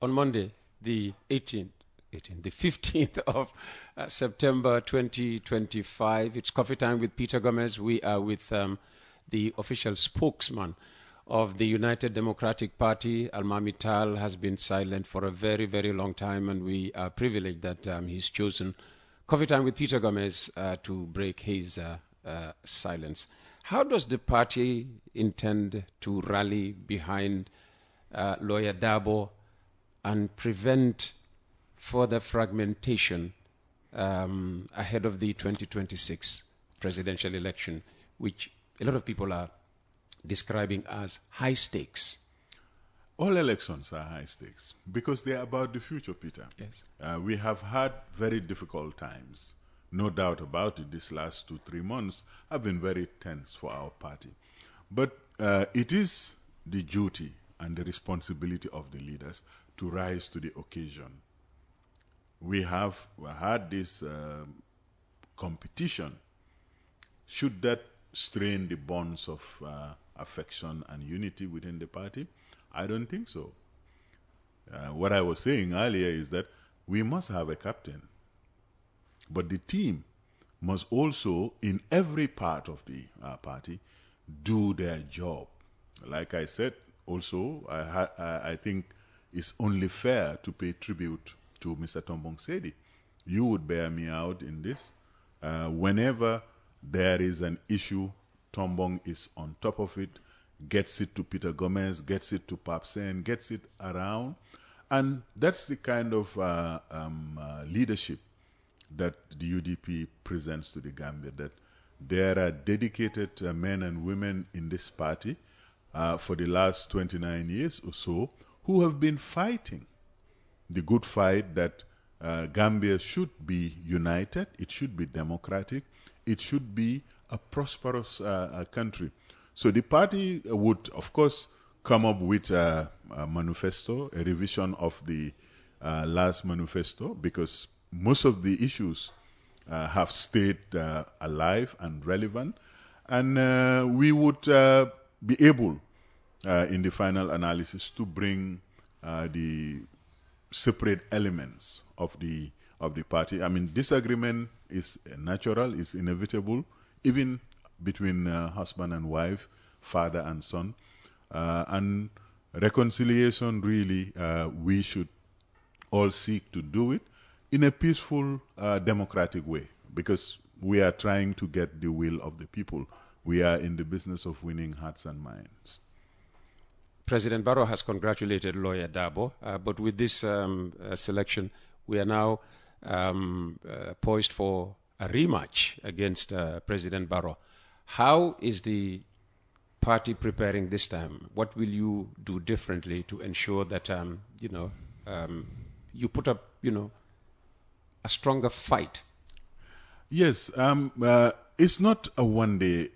on Monday, the 15th of September 2025. It's coffee time with Peter Gomez. We are with the official spokesman of the United Democratic Party. Almamy has been silent for a very, very long time, and we are privileged that he's chosen coffee time with Peter Gomez to break his silence. How does the party intend to rally behind Lawyer Dabo and prevent further fragmentation ahead of the 2026 presidential election, which a lot of people are describing as high stakes? All elections are high stakes because they are about the future, Peter. Yes. We have had very difficult times. No doubt about it, these last 2-3 months have been very tense for our party. But it is the duty and the responsibility of the leaders to rise to the occasion. We have had this competition. Should that strain the bonds of affection and unity within the party? I don't think so. What I was saying earlier is that we must have a captain. But the team must also, in every part of the party, do their job. Like I said, also, I think it's only fair to pay tribute to Mr. Tombong Sedi. You would bear me out in this. Whenever there is an issue, Tombong is on top of it, gets it to Peter Gomez, gets it to Papsen, gets it around. And that's the kind of leadership that the UDP presents to the Gambia, that there are dedicated men and women in this party for the last 29 years or so who have been fighting the good fight that Gambia should be united, it should be democratic, it should be a prosperous country. So the party would, of course, come up with a manifesto, a revision of the last manifesto, because most of the issues have stayed alive and relevant, and we would be able, in the final analysis, to bring the separate elements of the party. I mean, disagreement is natural, is inevitable, even between husband and wife, father and son, and reconciliation. Really, we should all seek to do it in a peaceful, democratic way, because we are trying to get the will of the people. We are in the business of winning hearts and minds. President Barrow has congratulated Lawyer Dabo, but with this selection, we are now poised for a rematch against President Barrow. How is the party preparing this time? What will you do differently to ensure that you put up, a stronger fight? Yes, it's not a one-day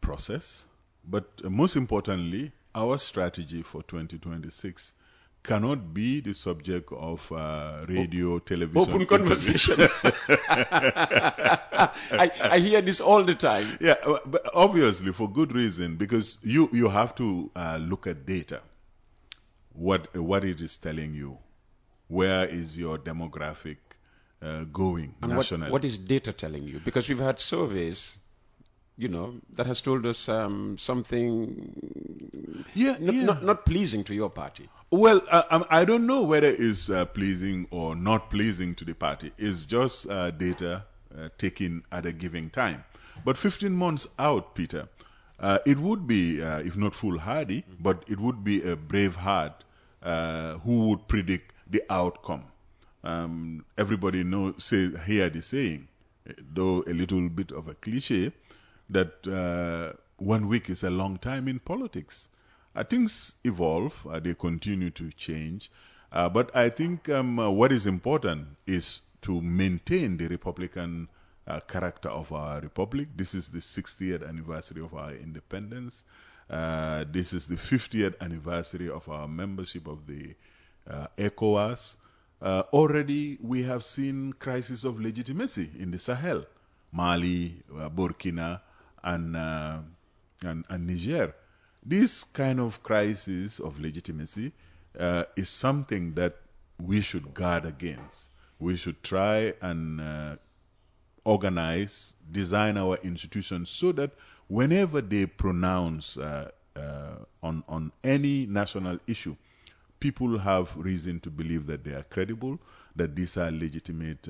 process, but most importantly, our strategy for 2026 cannot be the subject of radio, television. Open conversation. I hear this all the time. Yeah, but obviously for good reason, because you have to look at data, what it is telling you. Where is your demographic going and nationally? What is data telling you? Because we've had surveys, that has told us something not pleasing to your party. Well, I don't know whether it's pleasing or not pleasing to the party. It's just data taken at a given time. But 15 months out, Peter, it would be, if not foolhardy, but it would be a brave heart who would predict the outcome. Everybody hear the saying, though a little bit of a cliche, that 1 week is a long time in politics. Things evolve, they continue to change, but I think what is important is to maintain the Republican character of our republic. This is the 60th anniversary of our independence. This is the 50th anniversary of our membership of the ECOWAS. Already we have seen crisis of legitimacy in the Sahel, Mali, Burkina, and Niger. This kind of crisis of legitimacy is something that we should guard against. We should try and organize, design our institutions so that whenever they pronounce on any national issue, people have reason to believe that they are credible, that these are legitimate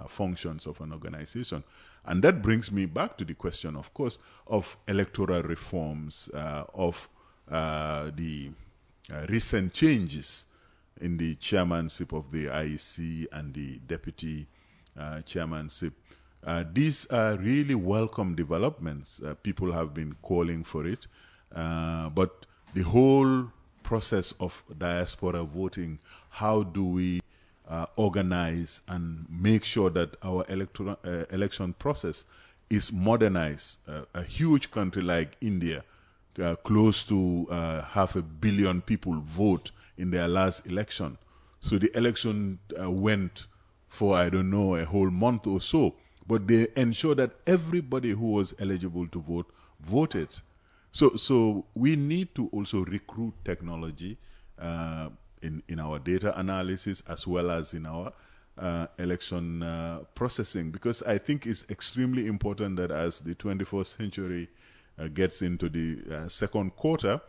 functions of an organization. And that brings me back to the question, of course, of electoral reforms, of the recent changes in the chairmanship of the IEC and the deputy chairmanship. These are really welcome developments. People have been calling for it. But the whole process of diaspora voting, how do we organize and make sure that our election process is modernized? A huge country like India, close to 500 million people vote in their last election. So the election went for, I don't know, a whole month or so, but they ensured that everybody who was eligible to vote voted. So we need to also recruit technology in our data analysis as well as in our election processing, because I think it's extremely important that as the 21st century gets into the second quarter,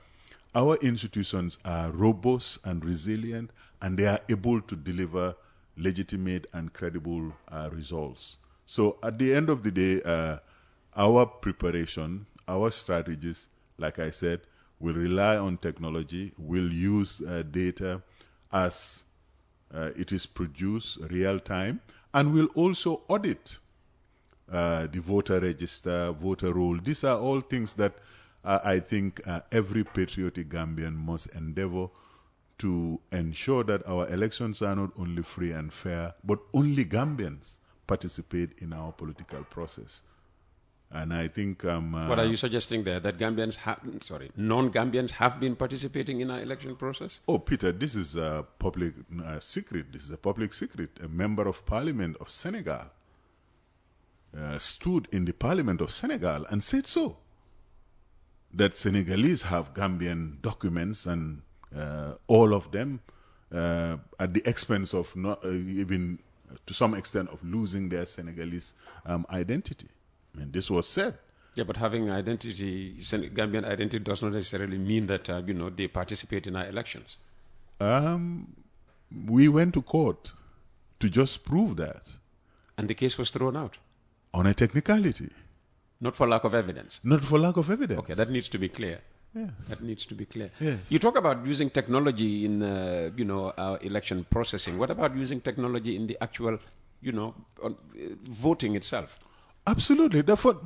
our institutions are robust and resilient, and they are able to deliver legitimate and credible results. So at the end of the day, our preparation, our strategies, like I said, will rely on technology, will use data as it is produced real time, and will also audit the voter register, voter roll. These are all things that I think every patriotic Gambian must endeavor to ensure that our elections are not only free and fair, but only Gambians participate in our political process. And I think... what are you suggesting there? That Gambians non-Gambians have been participating in our election process? Oh, Peter, this is a public secret. This is a public secret. A member of parliament of Senegal stood in the parliament of Senegal and said so. That Senegalese have Gambian documents, and all of them at the expense of not even to some extent of losing their Senegalese identity. I mean, this was said. Yeah, but having identity, Gambian identity, does not necessarily mean that they participate in our elections. We went to court to just prove that. And the case was thrown out? On a technicality. Not for lack of evidence? Not for lack of evidence. Okay, that needs to be clear. Yes. That needs to be clear. Yes. You talk about using technology in, our election processing. What about using technology in the actual, voting itself? Absolutely. For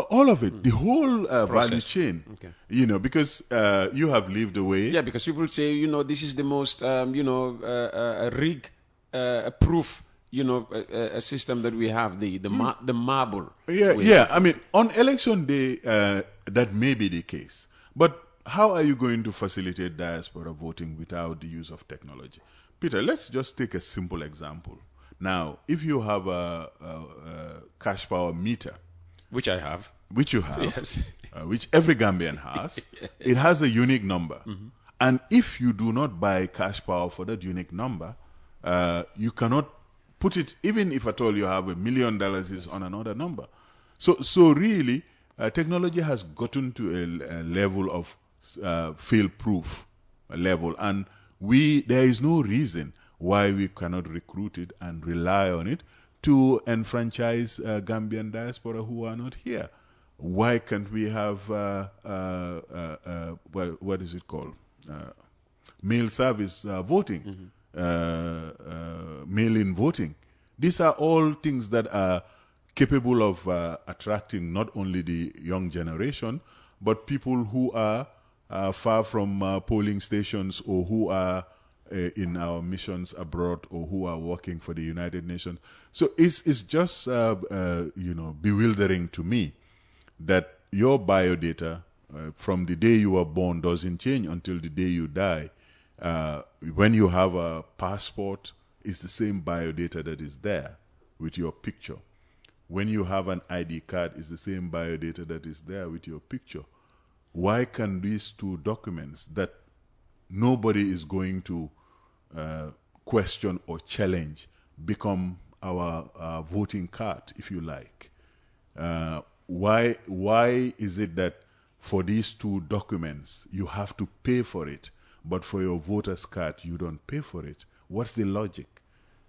all of it, the whole value chain. Okay. Because you have lived away. Yeah, because people say, this is the most, proof, a system that we have, the marble. Yeah. I mean, on election day, that may be the case. But how are you going to facilitate diaspora voting without the use of technology? Peter, let's just take a simple example. Now, if you have a cash power meter, which I have, which you have, yes. Which every Gambian has, it has a unique number. Mm-hmm. And if you do not buy cash power for that unique number, you cannot put it, even if at all you have $1 million is on another number. So really, technology has gotten to a level of fail-proof level, and there is no reason why we cannot recruit it and rely on it to enfranchise Gambian diaspora who are not here. Why can't we have, what is it called? Mail service voting, mail-in voting. These are all things that are capable of attracting not only the young generation, but people who are far from polling stations, or who are in our missions abroad, or who are working for the United Nations. So it's just bewildering to me that your biodata from the day you were born doesn't change until the day you die. When you have a passport, it's the same biodata that is there with your picture. When you have an ID card, it's the same biodata that is there with your picture. Why can these two documents that nobody is going to question or challenge, become our voting card, if you like. Why is it that for these two documents you have to pay for it, but for your voter's card you don't pay for it? What's the logic?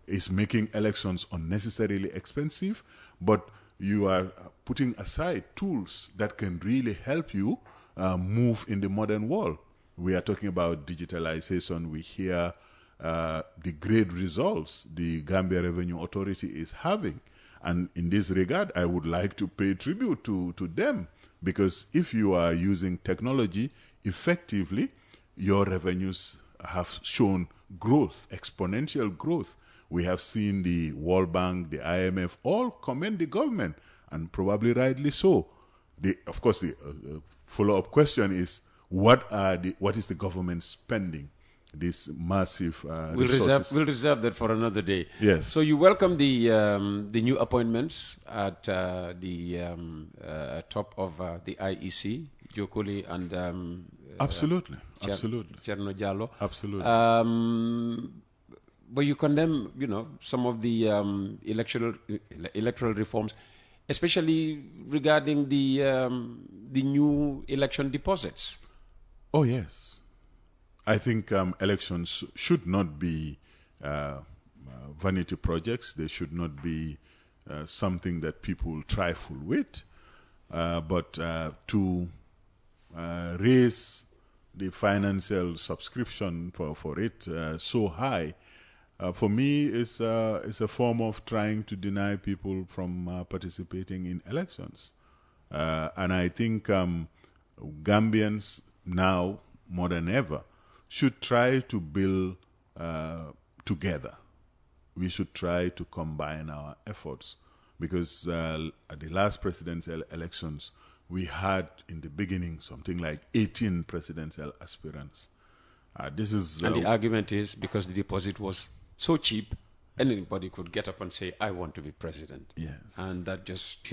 It's making elections unnecessarily expensive, but you are putting aside tools that can really help you move in the modern world. We are talking about digitalization. We hear the great results the Gambia Revenue Authority is having. And in this regard, I would like to pay tribute to them, because if you are using technology effectively, your revenues have shown growth, exponential growth. We have seen the World Bank, the IMF, all commend the government, and probably rightly so. Of course, the follow-up question is, what is the government spending this massive resources? We'll reserve that for another day. Yes. So you welcome the new appointments at the top of the IEC, Jokuli and absolutely. Cherno Jallo. Absolutely. But you condemn, some of the electoral reforms, especially regarding the new election deposits. Oh yes, I think elections should not be vanity projects. They should not be something that people trifle with. But to raise the financial subscription for it so high, for me, is a form of trying to deny people from participating in elections. And I think Gambians now, more than ever, should try to build together. We should try to combine our efforts, because at the last presidential elections, we had in the beginning something like 18 presidential aspirants. And the argument is because the deposit was so cheap, anybody could get up and say, I want to be president. Yes. And that just,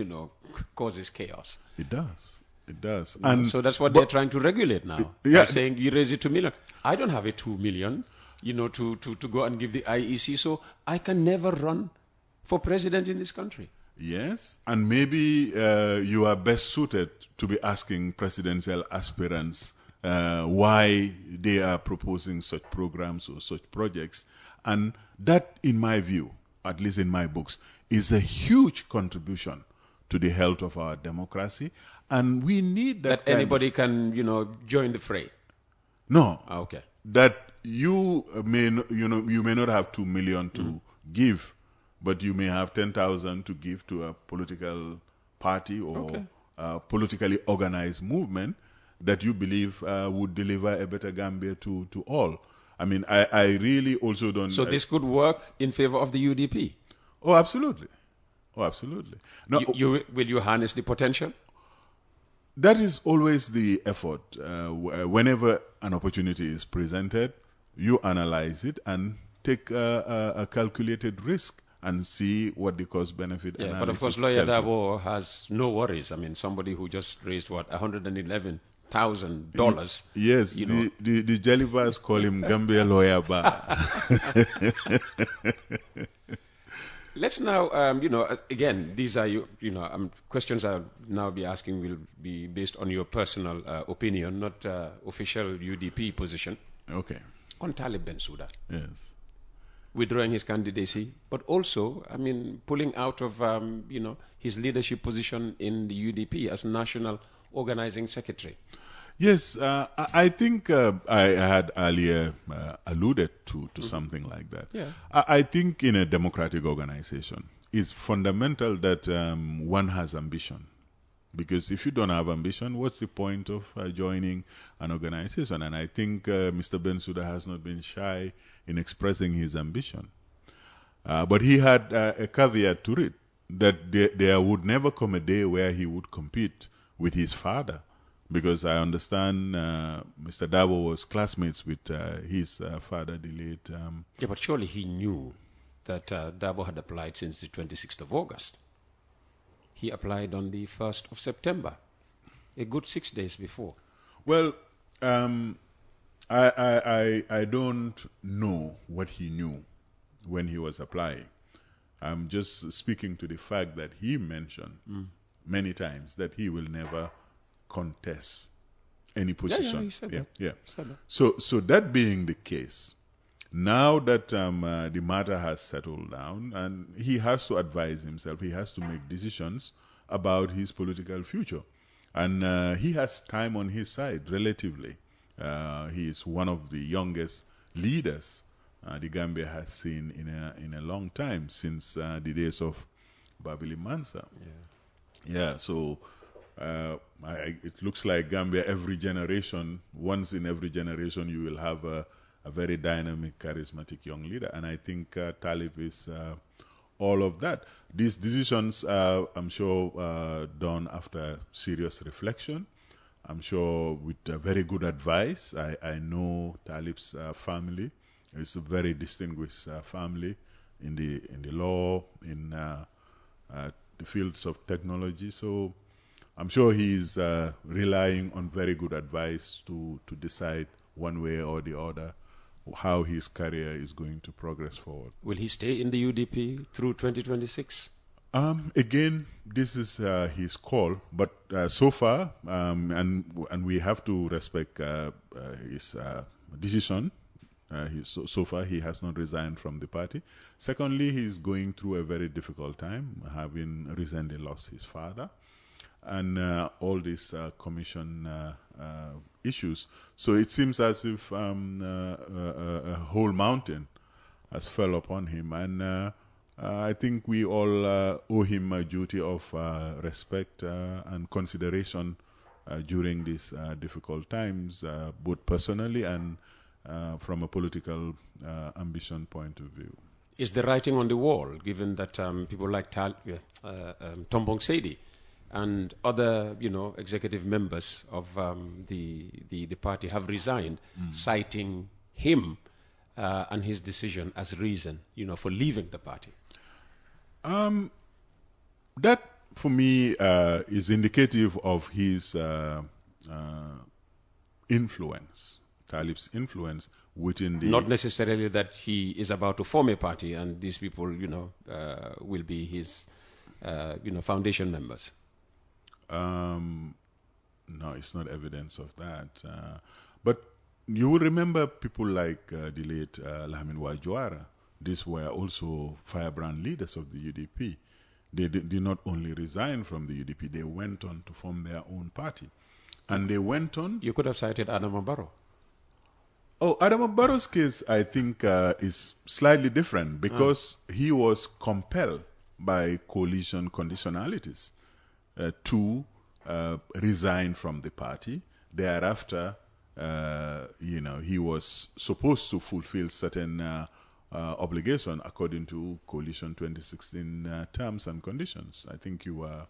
causes chaos. It does. It does. And so that's what they're trying to regulate now. They're saying you raise it to $2 million. I don't have a $2 million, to go and give the IEC, so I can never run for president in this country. Yes, and maybe you are best suited to be asking presidential aspirants why they are proposing such programs or such projects. And that, in my view, at least in my books, is a huge contribution to the health of our democracy. And we need that. That anybody can, join the fray. No. Okay. That you may not have 2 million to give, but you may have 10,000 to give to a political party or a politically organized movement that you believe would deliver a better Gambia to all. I mean, I really also don't... So this could work in favor of the UDP? Oh, absolutely. Oh, absolutely. Now, will you harness the potential? That is always the effort. Whenever an opportunity is presented, you analyze it and take a calculated risk and see what the cost-benefit analysis. But of course, Lawyer Dabo has no worries. I mean, somebody who just raised, $111,000. Yes, the Jellybars call him Gambia Lawyer Bar. Let's now, again, these are, questions I'll now be asking will be based on your personal opinion, not official UDP position. Okay. On Talib Bensouda. Yes. Withdrawing his candidacy, but also, pulling out of, his leadership position in the UDP as National Organizing Secretary. Yes, I think I had earlier alluded to something like that. Yeah. I think in a democratic organization, it's fundamental that one has ambition. Because if you don't have ambition, what's the point of joining an organization? And I think Mr. Bensouda has not been shy in expressing his ambition. But he had a caveat to it, that there would never come a day where he would compete with his father. Because I understand Mr. Dabo was classmates with his father, the late... Yeah, but surely he knew that Dabo had applied since the 26th of August. He applied on the 1st of September, a good 6 days before. Well, I don't know what he knew when he was applying. I'm just speaking to the fact that he mentioned many times that he will never contest any position. Yeah, he said that. Yeah. He said that. So that being the case, now that the matter has settled down, and he has to advise himself, he has to make decisions about his political future. And he has time on his side, relatively. He is one of the youngest leaders the Gambia has seen in a long time, since the days of Babili Mansa. Yeah, so it looks like Gambia, every generation, once in every generation, you will have a very dynamic, charismatic young leader. And I think Talib is all of that. These decisions, I'm sure, done after serious reflection. I'm sure with very good advice. I know Talib's family. It's a very distinguished family in the law, in the fields of technology. So I'm sure he's relying on very good advice to decide one way or the other how his career is going to progress forward. Will he stay in the UDP through 2026? Again, this is his call, but so far, and we have to respect his decision. So far, he has not resigned from the party. Secondly, he's going through a very difficult time, having recently lost his father, and all these commission issues. So it seems as if a whole mountain has fell upon him, and I think we all owe him a duty of respect and consideration during these difficult times, both personally and from a political ambition point of view. Is the writing on the wall, given that people like Tombong Seidi and other, executive members of the party have resigned, citing him and his decision as reason, for leaving the party? That, for me, is indicative of his influence, Talib's influence within the... Not necessarily that he is about to form a party and these people, will be his, foundation members. No, it's not evidence of that. But you will remember people like the late Lamin Wajwara. These were also firebrand leaders of the UDP. They did not only resign from the UDP, they went on to form their own party. And they went on... You could have cited Adama Barrow. Oh, Adama Barrow's case, I think, is slightly different because he was compelled by coalition conditionalities to resign from the party. Thereafter, he was supposed to fulfill certain obligation according to Coalition 2016 terms and conditions. I think you were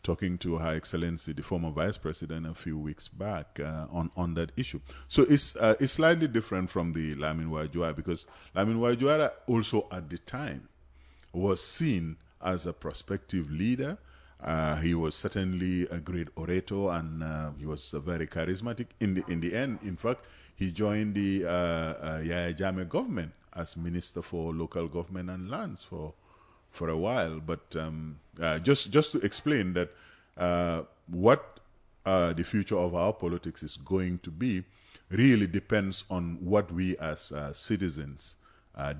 talking to Her Excellency, the former Vice President, a few weeks back on that issue. So it's slightly different from the Lamin Wajwara, because Lamin Wajwara also at the time was seen as a prospective leader. He was certainly a great orator, and he was very charismatic. In the end, in fact, he joined the Yahya Jammeh government as Minister for Local Government and Lands for a while. But just to explain that what the future of our politics is going to be really depends on what we as citizens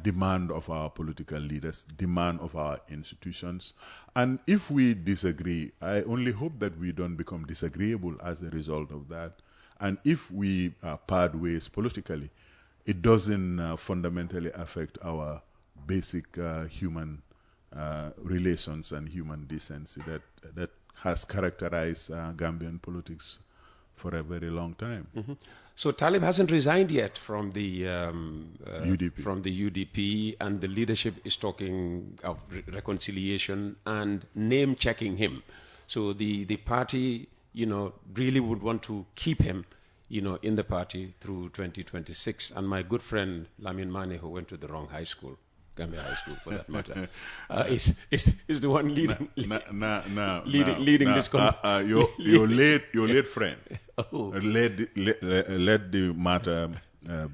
demand of our political leaders, demand of our institutions. And if we disagree, I only hope that we don't become disagreeable as a result of that. And if we part ways politically, it doesn't fundamentally affect our basic human relations and human decency that has characterized Gambian politics for a very long time. Mm-hmm. So Talib hasn't resigned yet from the UDP. From the UDP, and the leadership is talking of reconciliation and name checking him. So the party, really would want to keep him, in the party through 2026. And my good friend Lamin Mane, who went to the wrong high school, Gambia High School, for that matter, is the one leading leading this conversation. Your late friend Oh. led the matter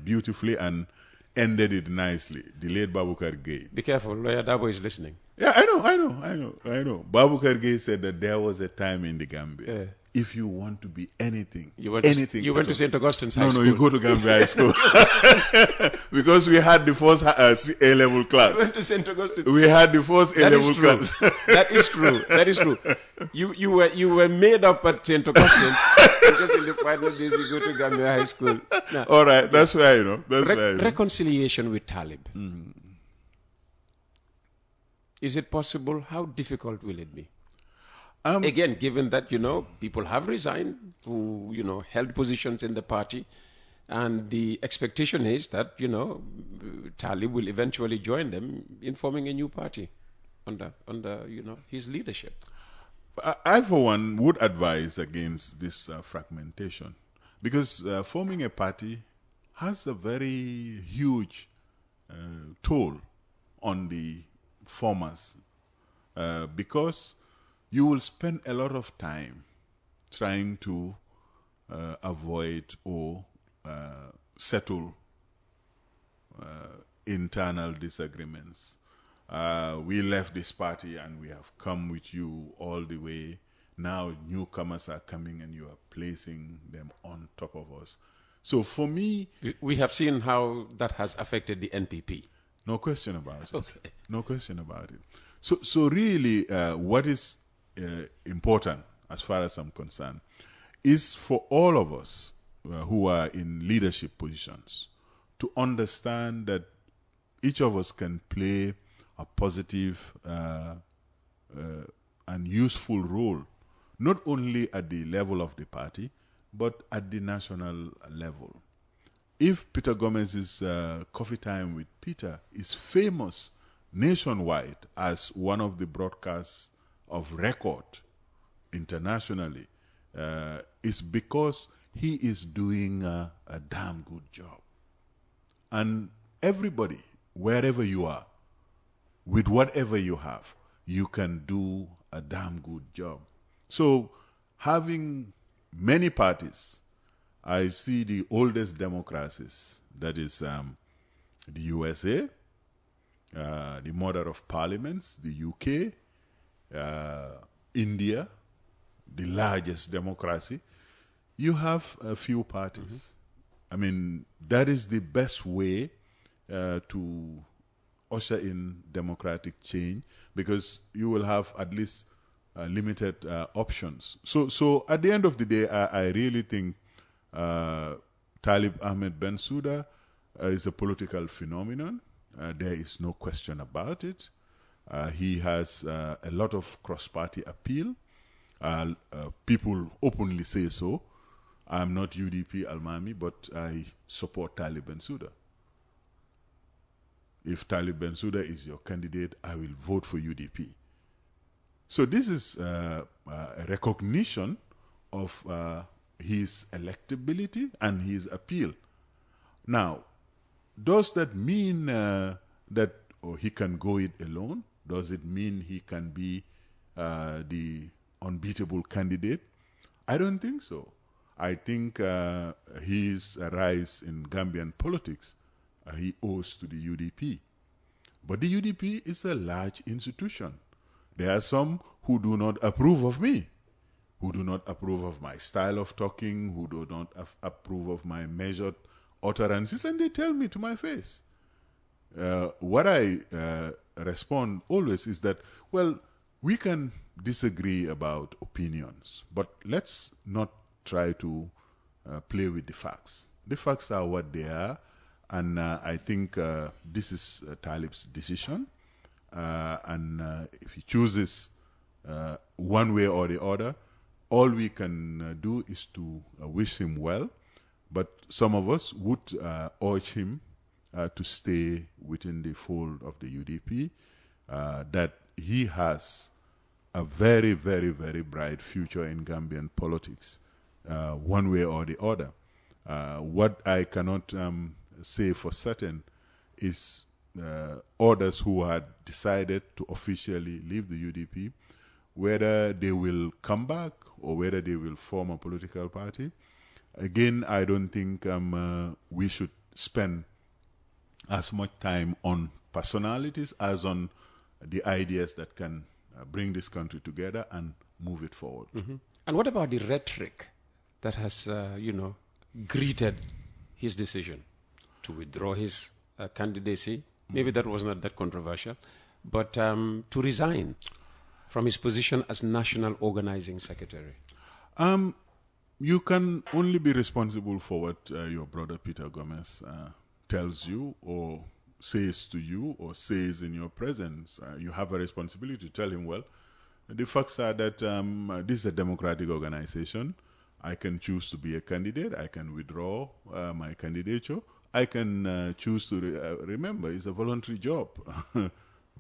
beautifully and ended it nicely. The late Babukar Gay. Be careful, Lawyer Dabo is listening. Yeah, I know. Babukar Gay said that there was a time in the Gambia. If you want to be anything, You went to St. Augustine's High School. No, you go to Gambia High School. Because we had the first A-level class. You went to St. Augustine. We had the first A-level class. That is true. That is true. You were made up at St. Augustine's because in the final days you go to Gambia High School. Now, all right, that's where That's where reconciliation with Talib. Is it possible? How difficult will it be? Again, given that, people have resigned who, held positions in the party, and the expectation is that, Talib will eventually join them in forming a new party under his leadership. I, for one, would advise against this fragmentation, because forming a party has a very huge toll on the formers, because you will spend a lot of time trying to avoid or settle internal disagreements. We left this party and we have come with you all the way. Now newcomers are coming and you are placing them on top of us. So for me... We have seen how that has affected the NPP. No question about it. Okay. No question about it. So really, what is important, as far as I'm concerned, is for all of us who are in leadership positions to understand that each of us can play a positive and useful role, not only at the level of the party, but at the national level. If Peter Gomez's Coffee Time with Peter is famous nationwide as one of the broadcasts of record internationally, is because he is doing a damn good job. And everybody, wherever you are, with whatever you have, you can do a damn good job. So having many parties, I see the oldest democracies, that is the USA, the mother of parliaments, the UK, India, the largest democracy. You have a few parties. I mean, that is the best way to usher in democratic change, because you will have at least limited options. So at the end of the day, I really think Talib Ahmed Bensouda is a political phenomenon. There is no question about it. He has a lot of cross-party appeal. People openly say so. I'm not UDP Almamy, but I support Talib Bensouda. If Talib Bensouda is your candidate, I will vote for UDP. So this is a recognition of his electability and his appeal. Now, does that mean that he can go it alone? Does it mean he can be the unbeatable candidate? I don't think so. I think his rise in Gambian politics he owes to the UDP. But the UDP is a large institution. There are some who do not approve of me, who do not approve of my style of talking, who do not approve of my measured utterances, and they tell me to my face. What I respond always is that, well, we can disagree about opinions, but let's not try to play with the facts. The facts are what they are, and I think this is Talib's decision. And if he chooses one way or the other, all we can do is to wish him well. But some of us would urge him to stay within the fold of the UDP, that he has a very, very, very bright future in Gambian politics, one way or the other. What I cannot say for certain is others who had decided to officially leave the UDP, whether they will come back or whether they will form a political party. Again, I don't think we should spend as much time on personalities as on the ideas that can bring this country together and move it forward. Mm-hmm. And what about the rhetoric that has, greeted his decision to withdraw his candidacy? Maybe that was not that controversial, but to resign from his position as National Organizing Secretary. You can only be responsible for what your brother Peter Gomez tells you or says to you or says in your presence. You have a responsibility to tell him, well, the facts are that this is a democratic organization. I can choose to be a candidate. I can withdraw my candidature. I can choose to remember, it's a voluntary job.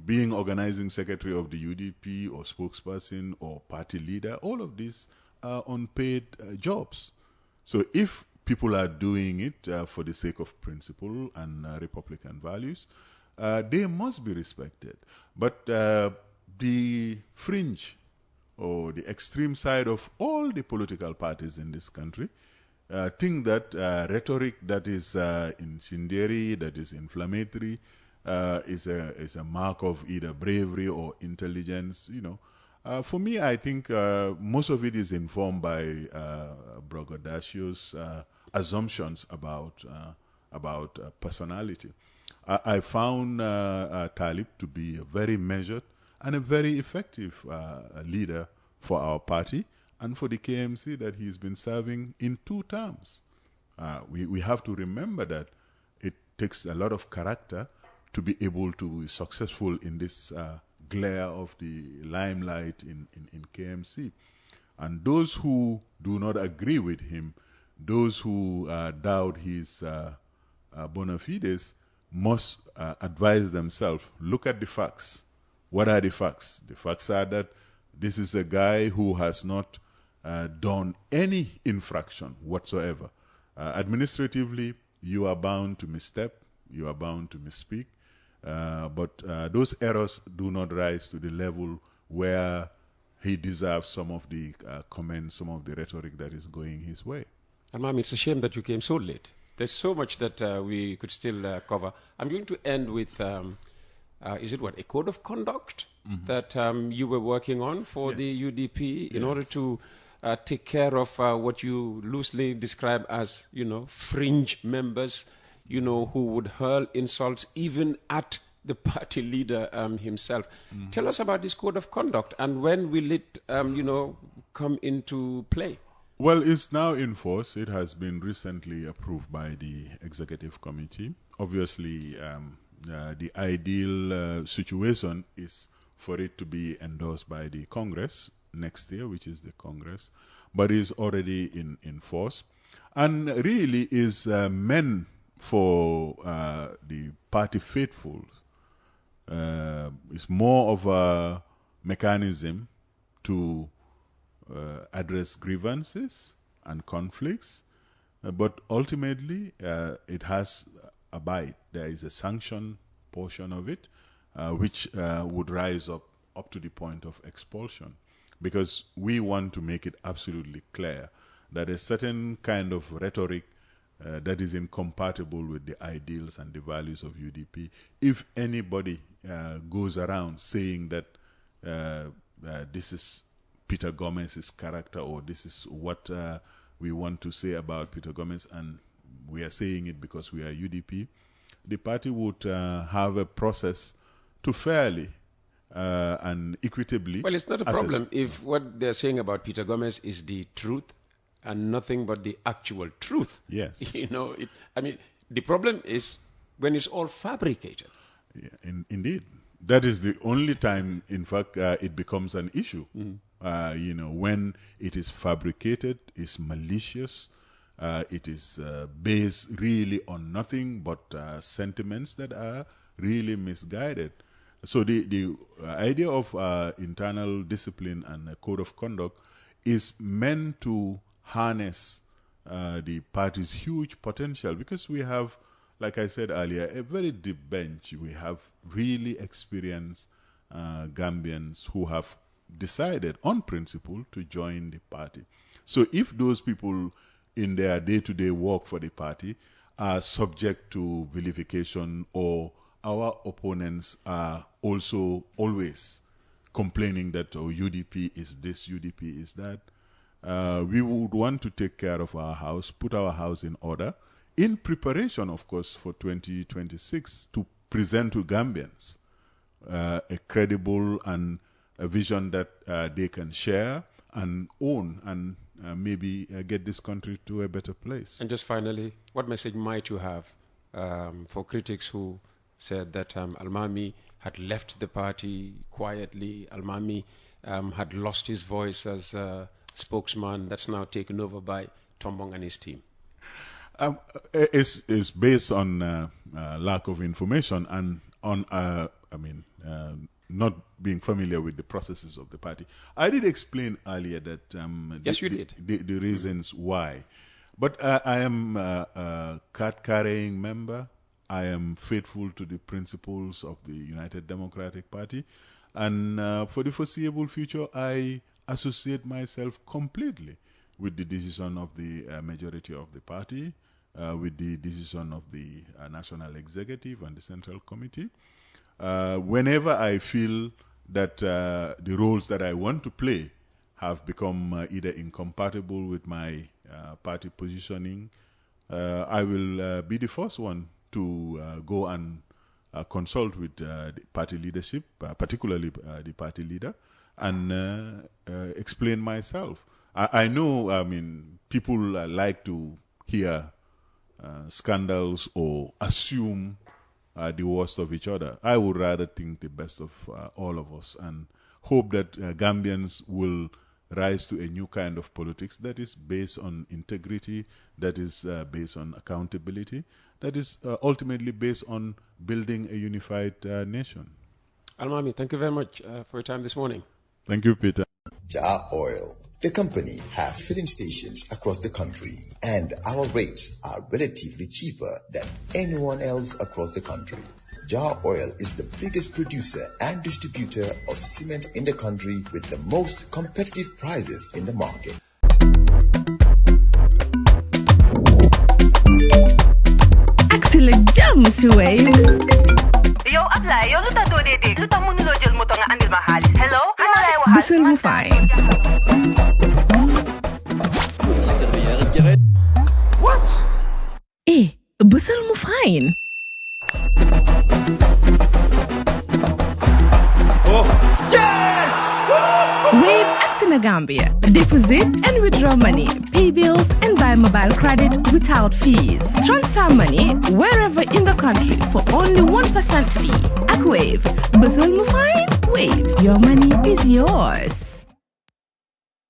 Being organizing secretary of the UDP or spokesperson or party leader, all of these are unpaid jobs. So if people are doing it for the sake of principle and Republican values, they must be respected. But the fringe or the extreme side of all the political parties in this country think that rhetoric that is incendiary, that is inflammatory, is a mark of either bravery or intelligence. For me, I think most of it is informed by Brogadacio's assumptions about personality. I found Talib to be a very measured and a very effective leader for our party and for the KMC that he's been serving in 2 terms. We have to remember that it takes a lot of character to be able to be successful in this glare of the limelight in KMC. And those who do not agree with him, those who doubt his bona fides, must advise themselves, look at the facts. What are the facts? The facts are that this is a guy who has not done any infraction whatsoever. Administratively, you are bound to misstep, you are bound to misspeak, but those errors do not rise to the level where he deserves some of the comments, some of the rhetoric that is going his way. Almamy, it's a shame that you came so late. There's so much that we could still cover. I'm going to end with, is it a code of conduct that you were working on for the UDP in order to take care of what you loosely describe as, fringe members, who would hurl insults even at the party leader himself. Tell us about this code of conduct and when will it, come into play? Well, it's now in force. It has been recently approved by the executive committee. Obviously, the ideal situation is for it to be endorsed by the Congress next year, which is the Congress, but is already in force and really is meant for the party faithful. It's more of a mechanism to address grievances and conflicts, but ultimately it has a bite. There is a sanction portion of it which would rise up to the point of expulsion, because we want to make it absolutely clear that a certain kind of rhetoric that is incompatible with the ideals and the values of UDP, if anybody goes around saying that this is Peter Gomez's character or this is what we want to say about Peter Gomez and we are saying it because we are UDP, the party would have a process to fairly and equitably. Well, it's not a problem if what they're saying about Peter Gomez is the truth and nothing but the actual truth. Yes. The problem is when it's all fabricated. Yeah, indeed. That is the only time, in fact, it becomes an issue. When it is fabricated, it's malicious, it is based really on nothing but sentiments that are really misguided. So the idea of internal discipline and a code of conduct is meant to harness the party's huge potential, because we have like I said earlier, a very deep bench. We have really experienced Gambians who have decided on principle to join the party. So if those people in their day-to-day work for the party are subject to vilification, or our opponents are also always complaining that UDP is this, UDP is that, we would want to take care of our house, put our house in order, in preparation, of course, for 2026 to present to Gambians a credible and a vision that they can share and own, and maybe get this country to a better place. And just finally, what message might you have for critics who said that Almamy had left the party quietly, Almamy had lost his voice as a spokesman that's now taken over by Tombong and his team? It's based on lack of information and on, not being familiar with the processes of the party. I did explain earlier that yes, you did. The reasons why. But I am a card-carrying member. I am faithful to the principles of the United Democratic Party. And for the foreseeable future, I associate myself completely with the decision of the majority of the party, with the decision of the National Executive and the Central Committee. Whenever I feel that the roles that I want to play have become either incompatible with my party positioning, I will be the first one to go and consult with the party leadership, particularly the party leader, and explain myself. I know, people like to hear scandals or assume the worst of each other. I would rather think the best of all of us, and hope that Gambians will rise to a new kind of politics that is based on integrity, that is based on accountability, that is ultimately based on building a unified nation. Almamy, thank you very much for your time this morning. Thank you, Peter. Jar Oil. The company have filling stations across the country, and our rates are relatively cheaper than anyone else across the country. Jar Oil is the biggest producer and distributor of cement in the country with the most competitive prices in the market. Axel jam si way. Yo, apply. Yo, luta do dede. Luta mo nulo jël moto nga andil ma xaalis. Hello? Bisul mu fay. What? Bisul mu fine. Oh, yes! Wave Axina Gambia. Deposit and withdraw money, pay bills and buy mobile credit without fees. Transfer money wherever in the country for only 1% fee. At Wave. Bisul mu fine? Wave. Your money is yours.